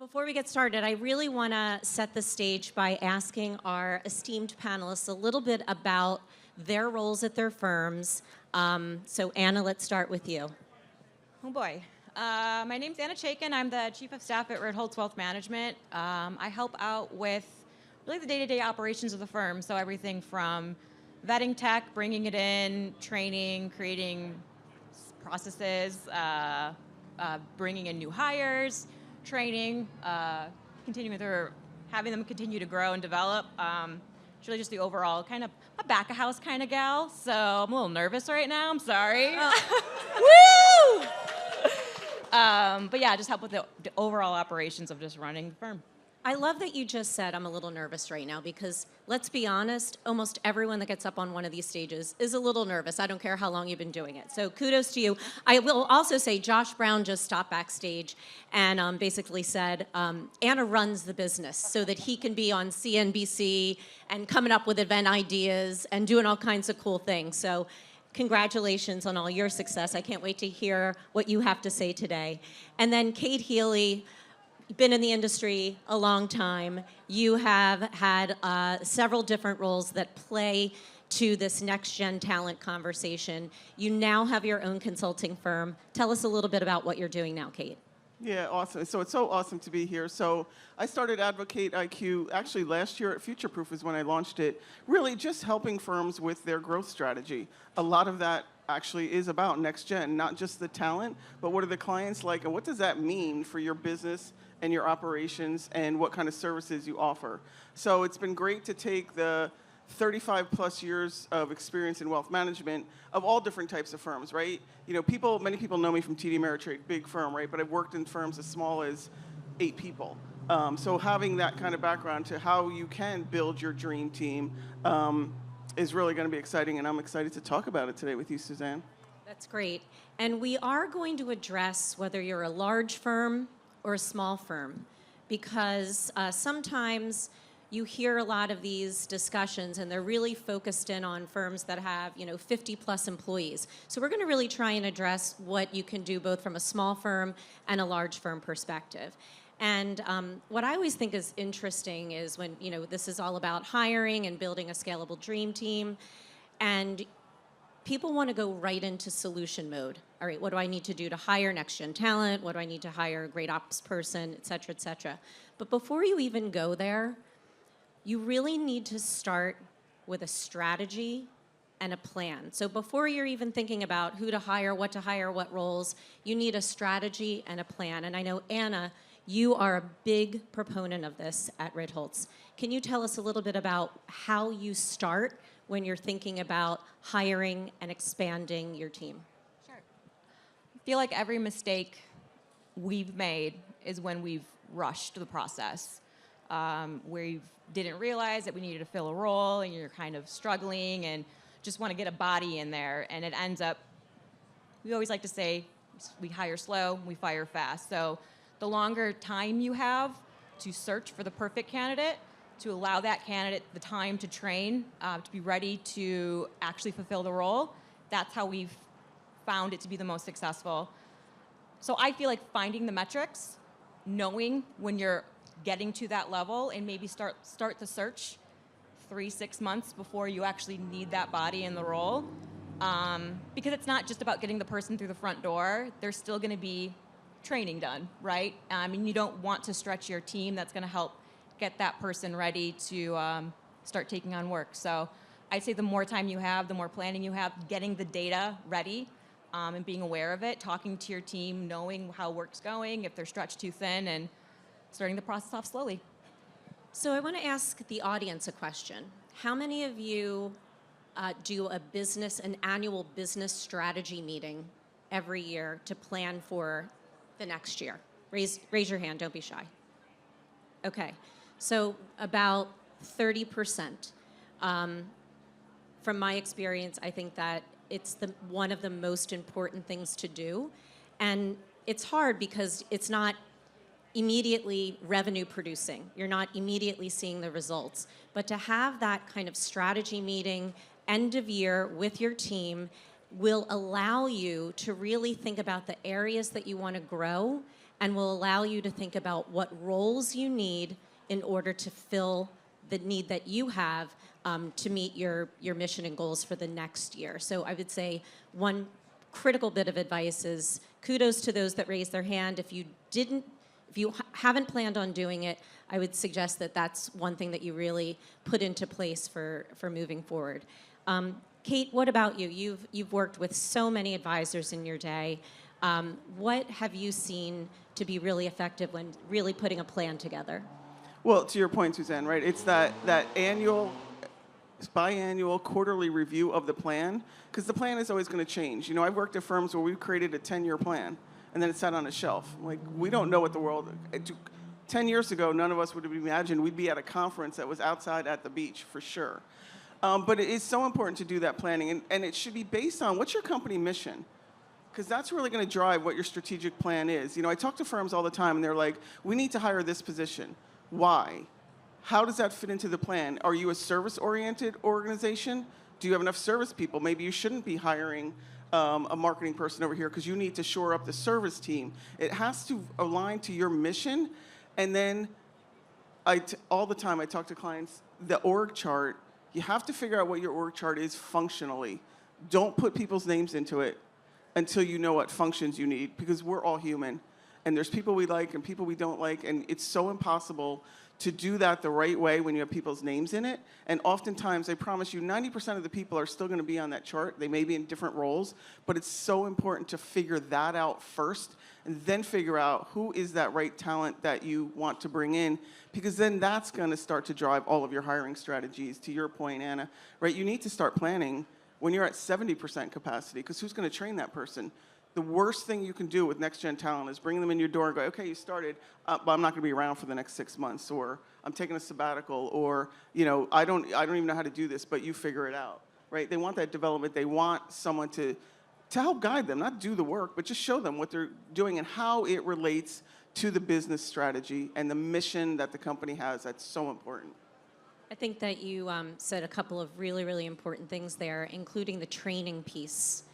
Before we get started, I really want to set the stage by asking our esteemed panelists a little bit about their roles at their firms. So Anna, let's start with you. Oh boy. My name's Anna Chaikin. I'm the Chief of Staff at Ritholtz Wealth Management. I help out with really the day-to-day operations of the firm. So everything from vetting tech, bringing it in, training, creating processes, bringing in new hires, training, continuing their, having them continue to grow and develop. It's really just the overall kind of a back-of-house kind of gal. So I'm a little nervous right now. I'm sorry. Woo! But yeah, just help with the overall operations of just running the firm. I love that you just said I'm a little nervous right now because let's be honest, almost everyone that gets up on one of these stages is a little nervous. I don't care how long you've been doing it. So kudos to you. I will also say Josh Brown just stopped backstage and basically said Anna runs the business so that he can be on CNBC and coming up with event ideas and doing all kinds of cool things. So congratulations on all your success. I can't wait to hear what you have to say today. And then Kate Healy, been in the industry a long time. You have had several different roles that play to this next-gen talent conversation. You now have your own consulting firm. Tell us a little bit about what you're doing now, Kate. Yeah, awesome. So it's so awesome to be here. So I started Advocate IQ actually last year at Future Proof is when I launched it, really just helping firms with their growth strategy. A lot of that actually is about next gen, not just the talent, but what are the clients like and what does that mean for your business and your operations and what kind of services you offer. So it's been great to take the 35 plus years of experience in wealth management of all different types of firms, right? You know, many people know me from TD Ameritrade, big firm, right? But I've worked in firms as small as 8 people. So having that kind of background to how you can build your dream team is really going to be exciting, and I'm excited to talk about it today with you, Suzanne. That's great. And we are going to address whether you're a large firm or a small firm, because sometimes you hear a lot of these discussions and they're really focused in on firms that have 50 plus employees. So we're going to really try and address what you can do both from a small firm and a large firm perspective. And what I always think is interesting is when this is all about hiring and building a scalable dream team, and people want to go right into solution mode. All right, what do I need to do to hire next-gen talent? What do I need to hire a great ops person, et cetera, et cetera? But before you even go there, you really need to start with a strategy and a plan. So before you're even thinking about who to hire, what roles, you need a strategy and a plan. And I know, Anna, you are a big proponent of this at Ritholtz. Can you tell us a little bit about how you start when you're thinking about hiring and expanding your team? Sure. I feel like every mistake we've made is when we've rushed the process, where you didn't realize that we needed to fill a role and you're kind of struggling and just want to get a body in there, and it ends up, we always like to say, we hire slow, we fire fast. So the longer time you have to search for the perfect candidate, to allow that candidate the time to train, to be ready to actually fulfill the role, that's how we've found it to be the most successful. So I feel like finding the metrics, knowing when you're getting to that level, and maybe start the search 3-6 months before you actually need that body in the role. Because it's not just about getting the person through the front door. There's still going to be training done, right? And you don't want to stretch your team. That's going to help get that person ready to start taking on work. So I'd say the more time you have, the more planning you have, getting the data ready and being aware of it, talking to your team, knowing how work's going, if they're stretched too thin, and starting the process off slowly. So I want to ask the audience a question. How many of you do an annual business strategy meeting every year to plan for the next year? Raise your hand, don't be shy. Okay, so about 30%. From my experience, I think that it's one of the most important things to do. And it's hard because it's not immediately revenue producing. You're not immediately seeing the results. But to have that kind of strategy meeting, end of year with your team, will allow you to really think about the areas that you want to grow and will allow you to think about what roles you need in order to fill the need that you have to meet your mission and goals for the next year. So I would say one critical bit of advice is kudos to those that raised their hand. If you haven't planned on doing it, I would suggest that that's one thing that you really put into place for moving forward. Kate, what about you? You've worked with so many advisors in your day. What have you seen to be really effective when really putting a plan together? Well, to your point, Suzanne, right? It's that biannual, quarterly review of the plan, because the plan is always going to change. You know, I've worked at firms where we've created a 10-year plan, and then it's sat on a shelf. Like, we don't know what the world. 10 years ago, none of us would have imagined we'd be at a conference that was outside at the beach, for sure. But it is so important to do that planning, and it should be based on what's your company mission, because that's really going to drive what your strategic plan is. You know, I talk to firms all the time, and they're like, we need to hire this position. Why? How does that fit into the plan? Are you a service-oriented organization? Do you have enough service people? Maybe you shouldn't be hiring a marketing person over here because you need to shore up the service team. It has to align to your mission. And then all the time I talk to clients, the org chart, you have to figure out what your org chart is functionally. Don't put people's names into it until you know what functions you need, because we're all human. And there's people we like and people we don't like, and it's so impossible to do that the right way when you have people's names in it. And oftentimes, I promise you, 90% of the people are still going to be on that chart. They may be in different roles, but it's so important to figure that out first, and then figure out who is that right talent that you want to bring in, because then that's going to start to drive all of your hiring strategies. To your point, Anna, right? You need to start planning when you're at 70% capacity, because who's going to train that person? The worst thing you can do with next-gen talent is bring them in your door and go, okay, you started, but I'm not going to be around for the next 6 months, or I'm taking a sabbatical, or, you know, I don't even know how to do this, but you figure it out, right? They want that development. They want someone to help guide them, not do the work, but just show them what they're doing and how it relates to the business strategy and the mission that the company has. That's so important. I think that you said a couple of really, really important things there, including the training piece.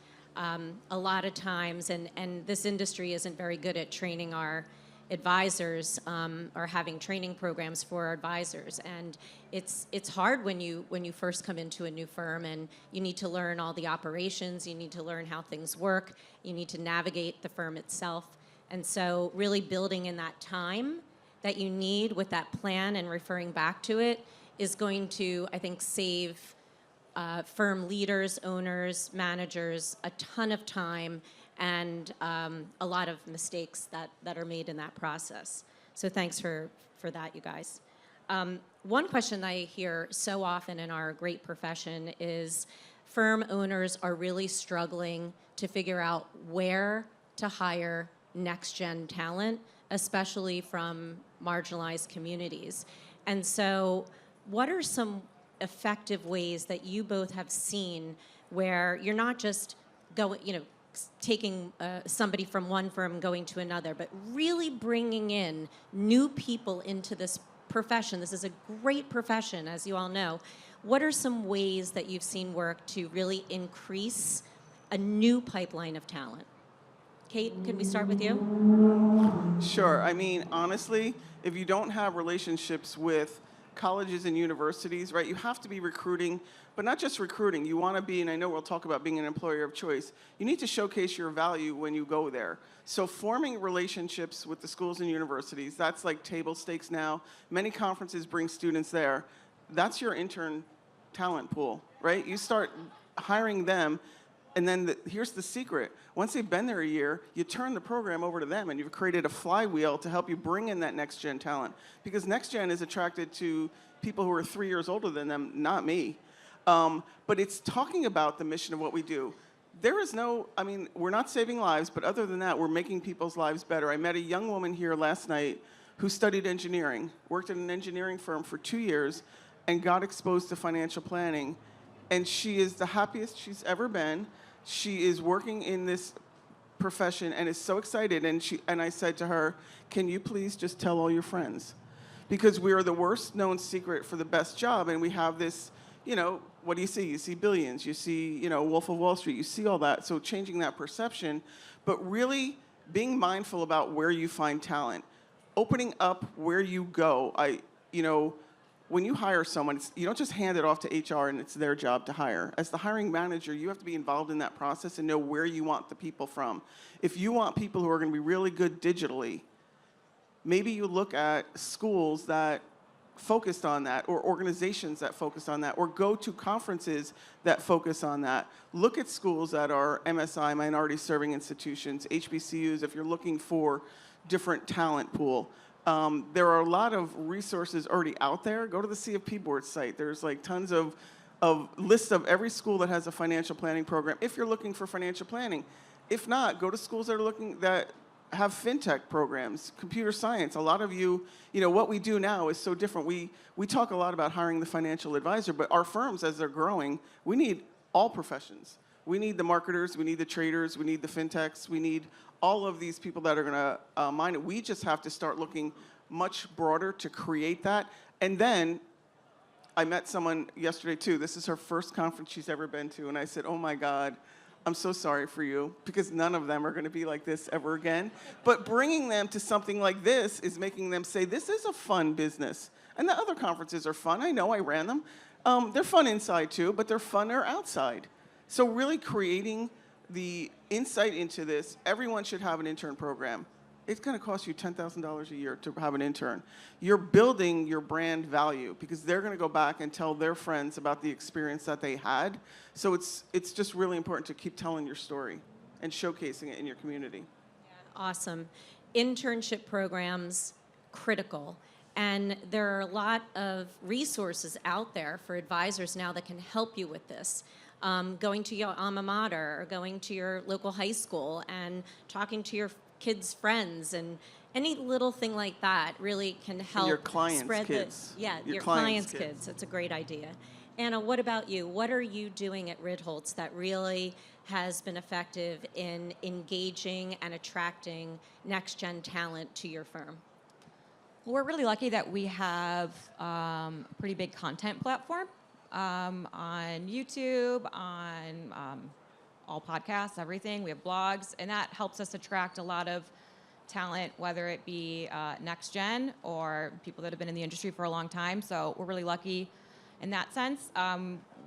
A lot of times, and this industry isn't very good at training our advisors or having training programs for our advisors, and it's hard when you first come into a new firm, and you need to learn all the operations, you need to learn how things work, you need to navigate the firm itself, and so really building in that time that you need with that plan and referring back to it is going to, I think, save firm leaders, owners, managers a ton of time and a lot of mistakes that are made in that process. So thanks for that, you guys. One question I hear so often in our great profession is firm owners are really struggling to figure out where to hire next-gen talent, especially from marginalized communities. And so what are some effective ways that you both have seen where you're not just taking somebody from one firm and going to another, but really bringing in new people into this profession? This is a great profession, as you all know. What are some ways that you've seen work to really increase a new pipeline of talent? Kate, could we start with you? Sure. I mean, honestly, if you don't have relationships with colleges and universities, right, you have to be recruiting, but not just recruiting. You want to be, and I know we'll talk about being an employer of choice, you need to showcase your value when you go there. So forming relationships with the schools and universities, that's like table stakes now. Many conferences bring students there. That's your intern talent pool, right? You start hiring them, and then here's the secret. Once they've been there a year, you turn the program over to them, and you've created a flywheel to help you bring in that next-gen talent. Because next-gen is attracted to people who are 3 years older than them, not me. But it's talking about the mission of what we do. There is no, I mean, we're not saving lives, but other than that, we're making people's lives better. I met a young woman here last night who studied engineering, worked at an engineering firm for 2 years, and got exposed to financial planning. And she is the happiest she's ever been. She is working in this profession and is so excited. And I said to her, can you please just tell all your friends? Because we are the worst known secret for the best job. And we have this, you know, what do you see? You see Billions, you see, you know, Wolf of Wall Street, you see all that. So changing that perception, but really being mindful about where you find talent, opening up where you go. When you hire someone, you don't just hand it off to HR and it's their job to hire. As the hiring manager, you have to be involved in that process and know where you want the people from. If you want people who are going to be really good digitally, maybe you look at schools that focused on that, or organizations that focus on that, or go to conferences that focus on that. Look at schools that are MSI, minority serving institutions, HBCUs, if you're looking for different talent pool. There are a lot of resources already out there. Go to the CFP board site. There's like tons of lists of every school that has a financial planning program if you're looking for financial planning. If not, go to schools that have fintech programs, computer science. A lot of what we do now is so different. We talk a lot about hiring the financial advisor, but our firms, as they're growing, we need all professions. We need the marketers, we need the traders, we need the fintechs, we need all of these people that are going to mine it. We just have to start looking much broader to create that. And then I met someone yesterday too. This is her first conference she's ever been to, and I said, "Oh my God, I'm so sorry for you," because none of them are going to be like this ever again. But bringing them to something like this is making them say, "This is a fun business." And the other conferences are fun. I know, I ran them. They're fun inside too, but they're funner outside. So really creating the insight into this, everyone should have an intern program. It's going to cost you $10,000 a year to have an intern. You're building your brand value because they're going to go back and tell their friends about the experience that they had. So it's just really important to keep telling your story and showcasing it in your community. Awesome. Internship programs, critical. And there are a lot of resources out there for advisors now that can help you with this. Going to your alma mater or going to your local high school and talking to your kids' friends and any little thing like that really can help and your clients' spread kids. your clients' kids. That's a great idea. Anna, what about you? What are you doing at Ritholtz that really has been effective in engaging and attracting next-gen talent to your firm? Well, we're really lucky that we have a pretty big content platform on YouTube, on all podcasts, everything. We have blogs, and that helps us attract a lot of talent, whether it be next gen or people that have been in the industry for a long time. So we're really lucky in that sense.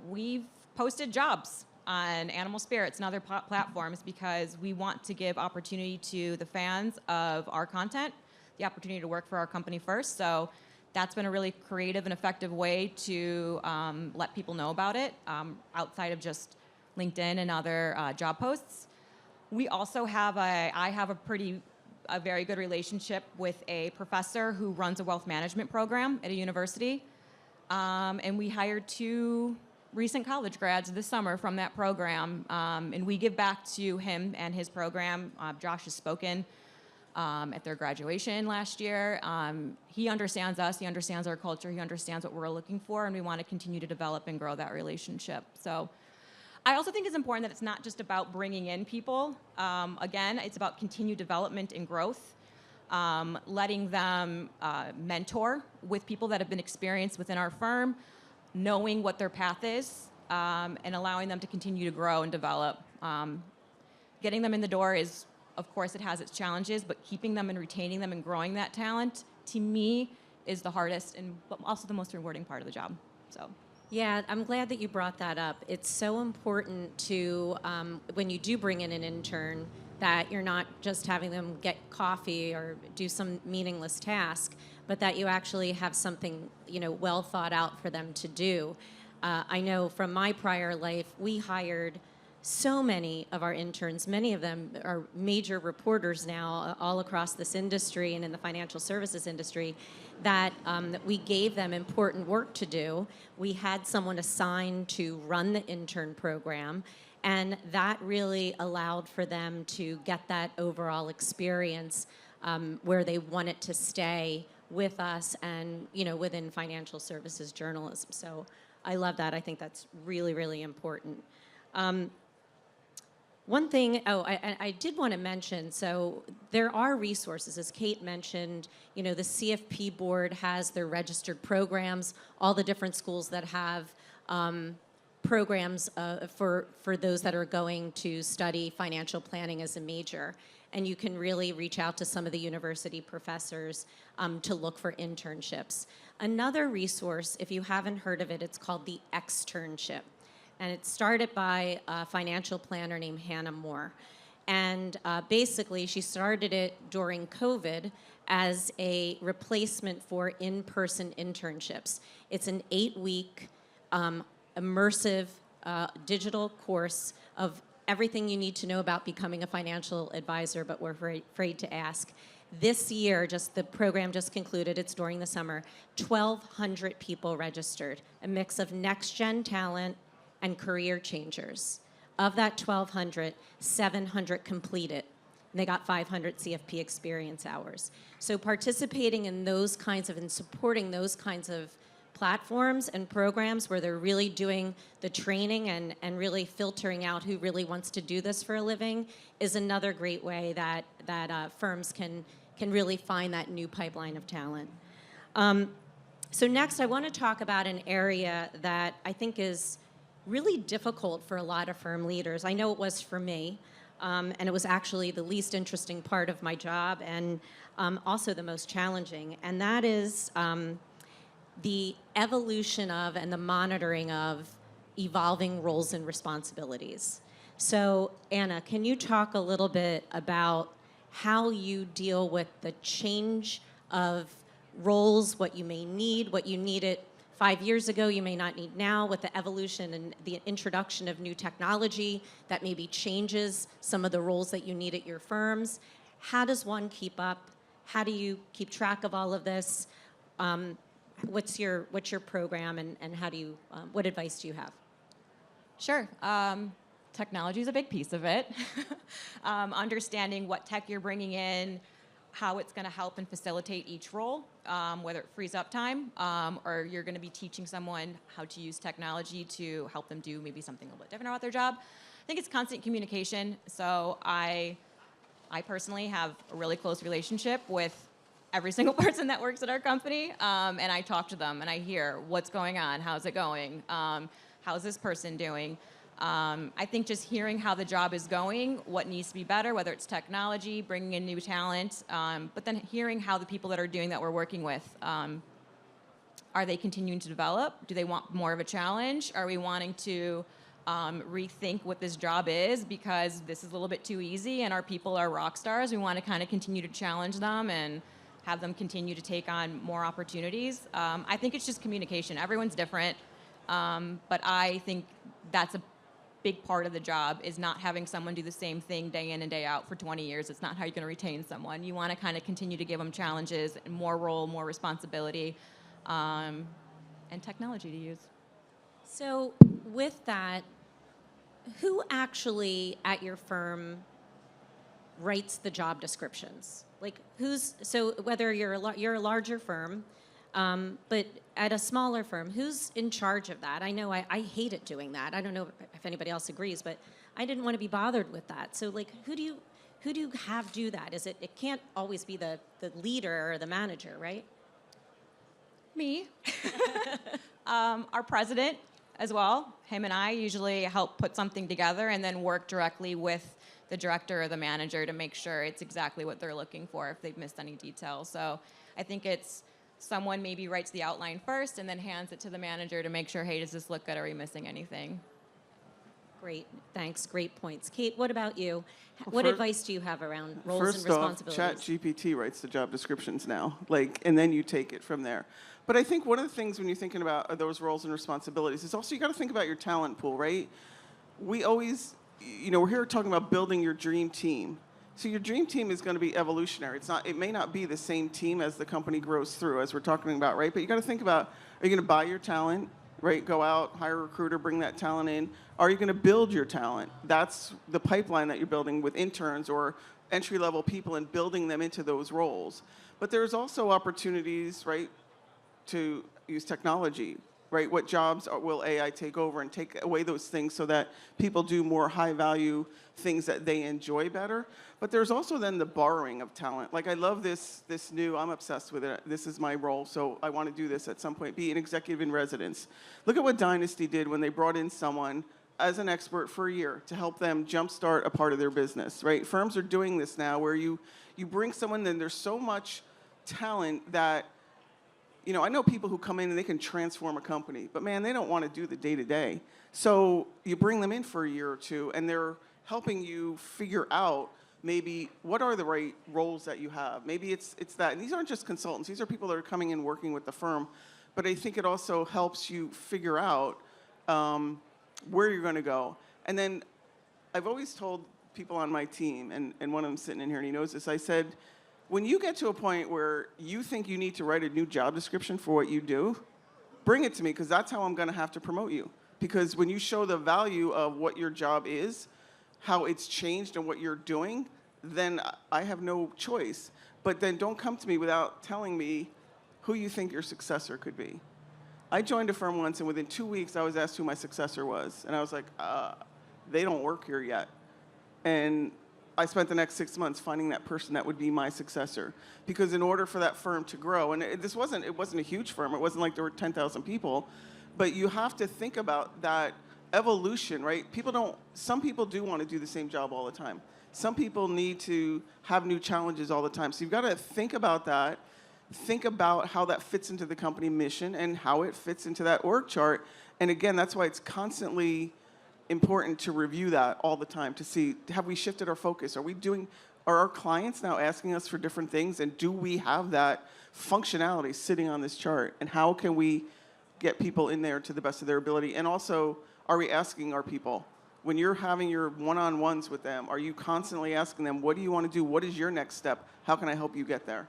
We've posted jobs on Animal Spirits and other platforms because we want to give opportunity to the fans of our content, the opportunity to work for our company first. So that's been a really creative and effective way to let people know about it outside of just LinkedIn and other job posts. We also have I have a very good relationship with a professor who runs a wealth management program at a university. And we hired 2 recent college grads this summer from that program. And we give back to him and his program. Josh has spoken at their graduation last year. He understands us, he understands our culture, he understands what we're looking for, and we want to continue to develop and grow that relationship. So I also think it's important that it's not just about bringing in people. Again, it's about continued development and growth, letting them mentor with people that have been experienced within our firm, knowing what their path is, and allowing them to continue to grow and develop. Getting them in the door is, of course, it has its challenges, but keeping them and retaining them and growing that talent, to me, is the hardest and also the most rewarding part of the job. So. Yeah, I'm glad that you brought that up. It's so important to, when you do bring in an intern, that you're not just having them get coffee or do some meaningless task, but that you actually have something, well thought out for them to do. I know from my prior life, we hired so many of our interns. Many of them are major reporters now all across this industry and in the financial services industry, that we gave them important work to do. We had someone assigned to run the intern program, and that really allowed for them to get that overall experience where they wanted to stay with us and, within financial services journalism. So I love that. I think that's really, really important. One thing, I did want to mention, so there are resources, as Kate mentioned, the CFP board has their registered programs, all the different schools that have programs for those that are going to study financial planning as a major. and you can really reach out to some of the university professors to look for internships. Another resource, if you haven't heard of it, it's called the Externship. And it's started by a financial planner named Hannah Moore. And basically, she started it during COVID as a replacement for in-person internships. It's an 8-week immersive digital course of everything you need to know about becoming a financial advisor, but we're afraid to ask. This year, the program just concluded, it's during the summer, 1,200 people registered, a mix of next-gen talent and career changers. Of that 1,200, 700 completed. And they got 500 CFP experience hours. So participating in those kinds of, and supporting those kinds of platforms and programs where they're really doing the training and really filtering out who really wants to do this for a living is another great way that firms can really find that new pipeline of talent. So next, I want to talk about an area that I think is really difficult for a lot of firm leaders. I know it was for me, and it was actually the least interesting part of my job and also the most challenging, and that is the evolution of and the monitoring of evolving roles and responsibilities. So Anna, can you talk a little bit about how you deal with the change of roles, what you may need, what you needed 5 years ago, you may not need now, with the evolution and the introduction of new technology that maybe changes some of the roles that you need at your firms. How does one keep up? How do you keep track of all of this? What's your program, and how do you, what advice do you have? Sure. Technology is a big piece of it. Understanding what tech you're bringing in, how it's going to help and facilitate each role, whether it frees up time or you're going to be teaching someone how to use technology to help them do maybe something a little bit different about their job. I think it's constant communication. So I personally have a really close relationship with every single person that works at our company, and I talk to them and I hear what's going on, how's it going, how's this person doing. I think just hearing how the job is going, what needs to be better, whether it's technology, bringing in new talent, but then hearing how the people that are doing that we're working with, are they continuing to develop? Do they want more of a challenge? Are we wanting to rethink what this job is because this is a little bit too easy and our people are rock stars? We want to kind of continue to challenge them and have them continue to take on more opportunities. I think it's just communication. Everyone's different, but I think that's a big part of the job is not having someone do the same thing day in and day out for 20 years. It's not how you're going to retain someone. You want to kind of continue to give them challenges, more role, more responsibility, and technology to use. So with that, who actually at your firm writes the job descriptions? Like so whether you're a larger firm, but at a smaller firm, who's in charge of that? I know I hated doing that. I don't know if anybody else agrees, but I didn't want to be bothered with that. So like, who do you have do that? It can't always be the leader or the manager, right? Me. Our president as well. Him and I usually help put something together and then work directly with the director or the manager to make sure it's exactly what they're looking for if they've missed any details. So I think it's someone maybe writes the outline first and then hands it to the manager to make sure, hey, does this look good? Are we missing anything? Great, thanks, great points. Kate, what about you? Well, what advice do you have around roles and responsibilities? First off, ChatGPT writes the job descriptions now, and then you take it from there. But I think one of the things when you're thinking about those roles and responsibilities is also you got to think about your talent pool, right? We always, we're here talking about building your dream team. So your dream team is going to be evolutionary. It may not be the same team as the company grows through, as we're talking about, right? But you got to think about, are you going to buy your talent, right? Go out, hire a recruiter, bring that talent in. Are you going to build your talent? That's the pipeline that you're building with interns or entry-level people and building them into those roles. But there's also opportunities, right, to use technology, right? What jobs will AI take over and take away those things so that people do more high-value things that they enjoy better? But there's also then the borrowing of talent. Like I love this new, I'm obsessed with it. This is my role, so I want to do this at some point, be an executive in residence. Look at what Dynasty did when they brought in someone as an expert for a year to help them jumpstart a part of their business, right? Firms are doing this now where you bring someone, then there's so much talent that, I know people who come in and they can transform a company, but man, they don't want to do the day-to-day. So you bring them in for a year or two, and they're helping you figure out maybe what are the right roles that you have. Maybe it's that. And these aren't just consultants. These are people that are coming in working with the firm. But I think it also helps you figure out where you're going to go. And then I've always told people on my team, and one of them sitting in here, and he knows this, I said, when you get to a point where you think you need to write a new job description for what you do, bring it to me, because that's how I'm going to have to promote you. Because when you show the value of what your job is, how it's changed and what you're doing, then I have no choice. But then don't come to me without telling me who you think your successor could be. I joined a firm once, and within 2 weeks, I was asked who my successor was. And I was like, they don't work here yet. And I spent the next 6 months finding that person that would be my successor. Because in order for that firm to grow, and it wasn't a huge firm, it wasn't like there were 10,000 people, but you have to think about that evolution, right? Some people do want to do the same job all the time. Some people need to have new challenges all the time. So you've got to think about that, think about how that fits into the company mission and how it fits into that org chart. And again, that's why it's constantly important to review that all the time to see, have we shifted our focus? Are our clients now asking us for different things? And do we have that functionality sitting on this chart? And how can we get people in there to the best of their ability? And also, are we asking our people? When you're having your one-on-ones with them, are you constantly asking them, what do you want to do? What is your next step? How can I help you get there?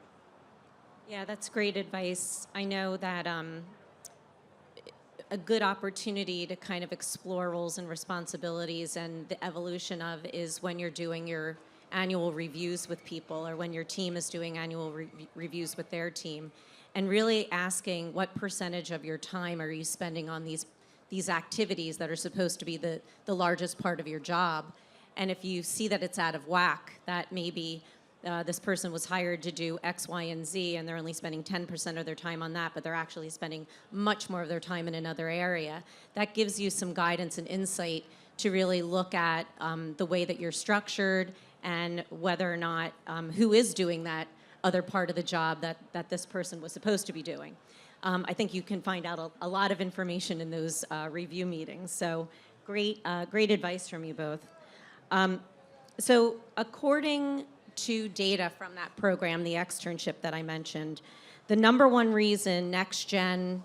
Yeah, that's great advice. I know that a good opportunity to kind of explore roles and responsibilities and the evolution of is when you're doing your annual reviews with people, or when your team is doing annual reviews with their team, and really asking what percentage of your time are you spending on these activities that are supposed to be the largest part of your job. And if you see that it's out of whack, that maybe this person was hired to do X, Y, and Z, and they're only spending 10% of their time on that, but they're actually spending much more of their time in another area. That gives you some guidance and insight to really look at the way that you're structured and whether or not who is doing that other part of the job that this person was supposed to be doing. I think you can find out a lot of information in those review meetings. So great advice from you both. So according to data from that program, the externship that I mentioned, the number one reason next gen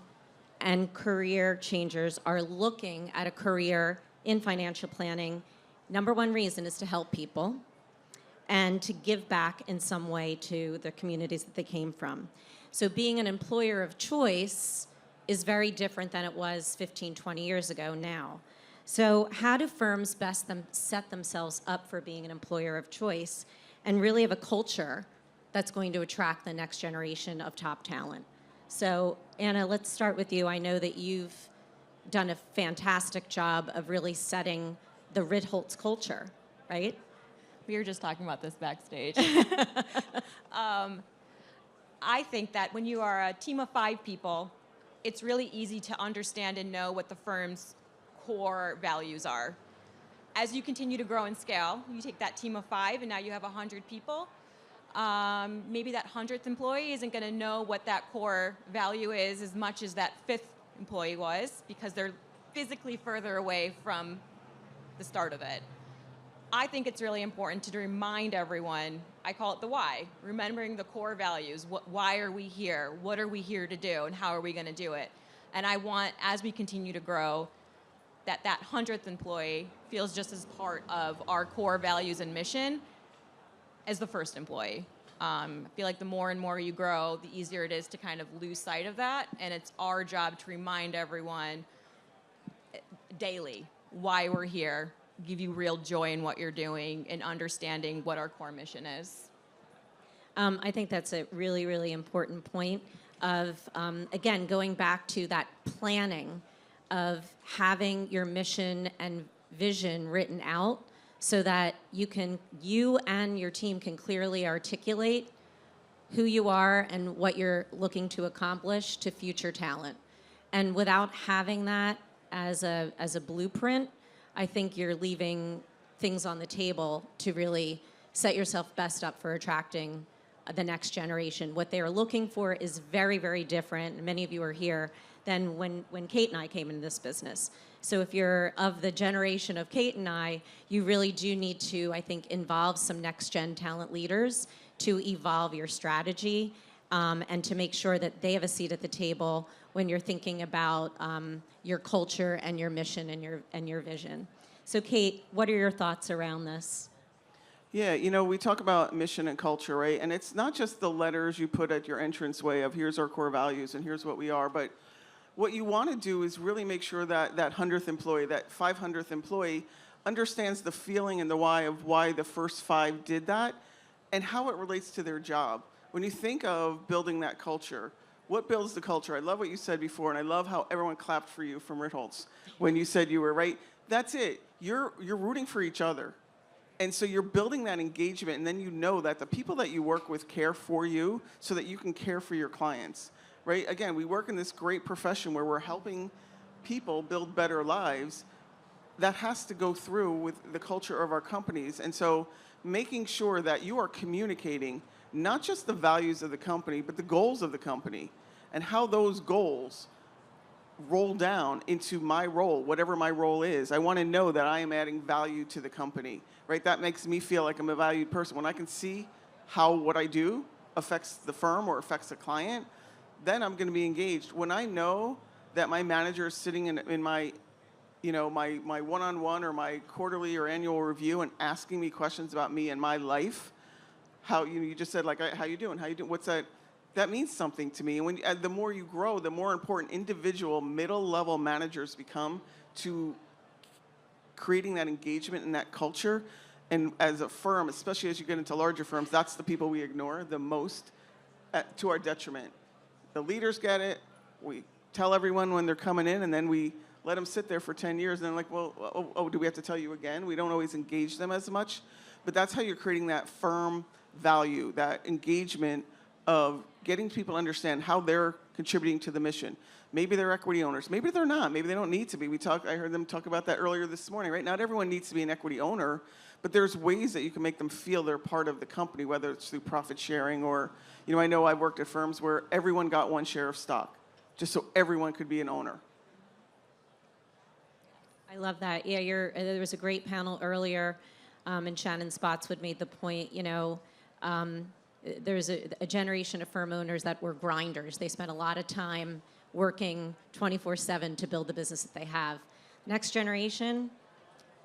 and career changers are looking at a career in financial planning, number one reason is to help people and to give back in some way to the communities that they came from. So being an employer of choice is very different than it was 15, 20 years ago now. So how do firms best set themselves up for being an employer of choice and really have a culture that's going to attract the next generation of top talent? So Anna, let's start with you. I know that you've done a fantastic job of really setting the Ritholtz culture, right? We were just talking about this backstage. I think that when you are a team of 5 people, it's really easy to understand and know what the firm's core values are. As you continue to grow and scale, you take that team of 5 and now you have 100 people. Maybe that 100th employee isn't going to know what that core value is as much as that 5th employee was, because they're physically further away from the start of it. I think it's really important to remind everyone, I call it the why, remembering the core values. Why are we here? What are we here to do? And how are we going to do it? And I want, as we continue to grow, that 100th employee feels just as part of our core values and mission as the first employee. I feel like the more and more you grow, the easier it is to kind of lose sight of that. And it's our job to remind everyone daily why we're here, give you real joy in what you're doing, and understanding what our core mission is. I think that's a really, really important point of, again, going back to that planning of having your mission and vision written out so that you and your team can clearly articulate who you are and what you're looking to accomplish to future talent. And without having that as a blueprint, I think you're leaving things on the table to really set yourself best up for attracting the next generation. What they're looking for is very, very different, and many of you are here, than when Kate and I came into this business. So if you're of the generation of Kate and I, you really do need to, I think, involve some next-gen talent leaders to evolve your strategy and to make sure that they have a seat at the table when you're thinking about your culture and your mission and your vision. So Kate, what are your thoughts around this? Yeah, we talk about mission and culture, right? And it's not just the letters you put at your entranceway of here's our core values and here's what we are, but what you want to do is really make sure that that 100th employee, that 500th employee understands the feeling and the why of why the first 5 did that and how it relates to their job. When you think of building that culture, what builds the culture? I love what you said before, and I love how everyone clapped for you from Ritholtz when you said you were right. That's it. You're rooting for each other. And so you're building that engagement, and then you know that the people that you work with care for you so that you can care for your clients, right? Again, we work in this great profession where we're helping people build better lives. That has to go through with the culture of our companies. And so making sure that you are communicating not just the values of the company, but the goals of the company and how those goals roll down into my role, whatever my role is. I want to know that I am adding value to the company, right? That makes me feel like I'm a valued person. When I can see how what I do affects the firm or affects a client, then I'm going to be engaged. When I know that my manager is sitting in my, my one-on-one or my quarterly or annual review and asking me questions about me and my life, how you just said like, how you doing? How you doing? What's that? That means something to me. And the more you grow, the more important individual middle-level managers become to creating that engagement and that culture. And as a firm, especially as you get into larger firms, that's the people we ignore the most to our detriment. The leaders get it. We tell everyone when they're coming in, and then we let them sit there for 10 years. And then like, well, do we have to tell you again? We don't always engage them as much. But that's how you're creating that firm value, that engagement of getting people to understand how they're contributing to the mission. Maybe they're equity owners. Maybe they're not. Maybe they don't need to be. I heard them talk about that earlier this morning, right? Not everyone needs to be an equity owner, but there's ways that you can make them feel they're part of the company, whether it's through profit sharing or, I know I've worked at firms where everyone got one share of stock, just so everyone could be an owner. I love that. Yeah, there was a great panel earlier, and Shannon Spotswood made the point, there's a generation of firm owners that were grinders. They spent a lot of time working 24/7 to build the business that they have. Next generation,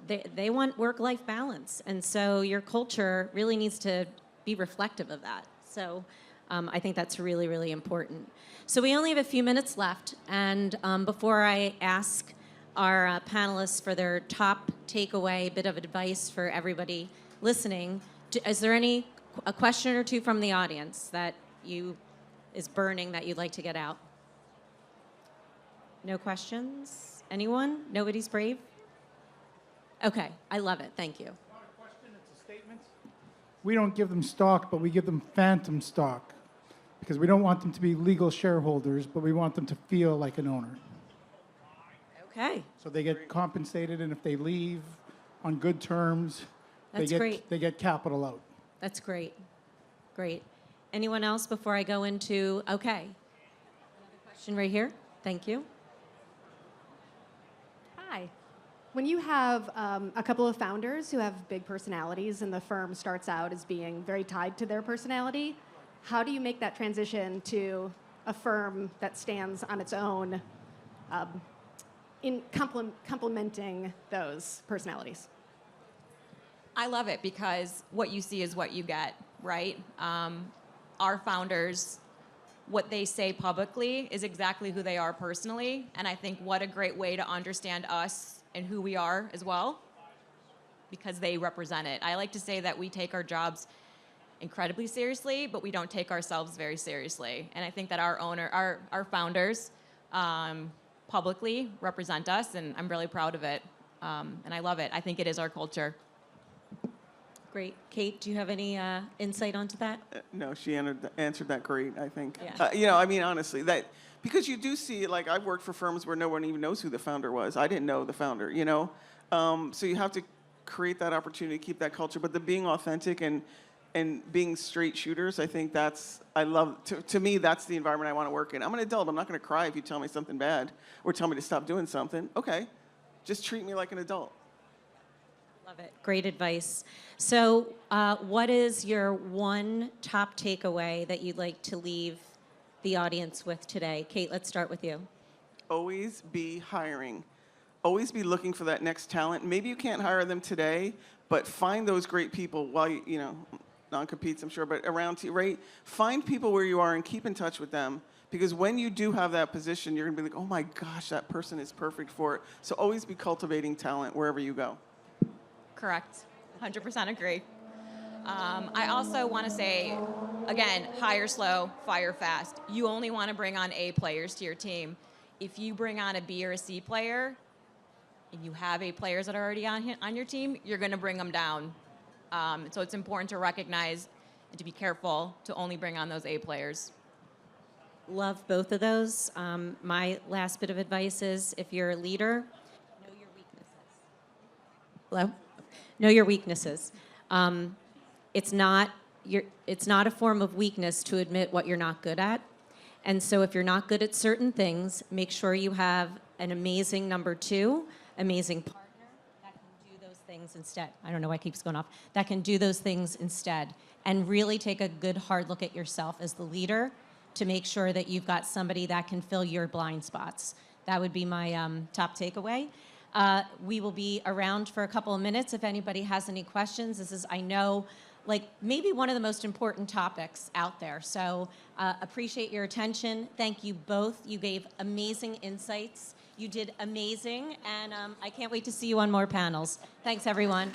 they want work-life balance. And so your culture really needs to be reflective of that. So I think that's really, really important. So we only have a few minutes left. And before I ask our panelists for their top takeaway, bit of advice for everybody listening, is there a question or two from the audience that is burning that you'd like to get out? No questions? Anyone? Nobody's brave? Okay, I love it. Thank you. It's not a question, it's a statement. We don't give them stock, but we give them phantom stock because we don't want them to be legal shareholders, but we want them to feel like an owner. Okay, So they get compensated, and if they leave on good terms, That's great. they get capital out. that's great. Great. Anyone else before I go into, okay. Another question right here. Thank you. Hi. When you have a couple of founders who have big personalities and the firm starts out as being very tied to their personality, how do you make that transition to a firm that stands on its own in complementing those personalities? I love it because what you see is what you get, right? Our founders, what they say publicly is exactly who they are personally. And I think what a great way to understand us and who we are as well, because they represent it. I like to say that we take our jobs incredibly seriously, but we don't take ourselves very seriously. And I think that our founders publicly represent us, and I'm really proud of it. And I love it. I think it is our culture. Great. Kate, do you have any insight onto that? No, she answered that great, I think. Yeah. Honestly, because you do see, like, I've worked for firms where no one even knows who the founder was. I didn't know the founder, So you have to create that opportunity, keep that culture, but the being authentic and being straight shooters, I think to me, that's the environment I want to work in. I'm an adult. I'm not going to cry if you tell me something bad or tell me to stop doing something. Okay, just treat me like an adult. Love it. Great advice. So, what is your one top takeaway that you'd like to leave the audience with today? Kate, let's start with you. Always be hiring. Always be looking for that next talent. Maybe you can't hire them today, but find those great people while non-competes, I'm sure, but around you, right? Find people where you are and keep in touch with them. Because when you do have that position, you're going to be like, oh my gosh, that person is perfect for it. So always be cultivating talent wherever you go. Correct. 100% agree. I also want to say, again, hire slow, fire fast. You only want to bring on A players to your team. If you bring on a B or a C player, and you have A players that are already on your team, you're going to bring them down. So it's important to recognize and to be careful to only bring on those A players. Love both of those. My last bit of advice is if you're a leader, know your weaknesses. Hello? Know your weaknesses. It's not a form of weakness to admit what you're not good at. And so if you're not good at certain things, make sure you have an amazing number two, amazing partner that can do those things instead. I don't know why it keeps going off. That can do those things instead. And really take a good hard look at yourself as the leader to make sure that you've got somebody that can fill your blind spots. That would be my top takeaway. We will be around for a couple of minutes if anybody has any questions. This is, I know, like maybe one of the most important topics out there. So appreciate your attention. Thank you both. You gave amazing insights. You did amazing, and I can't wait to see you on more panels. Thanks, everyone.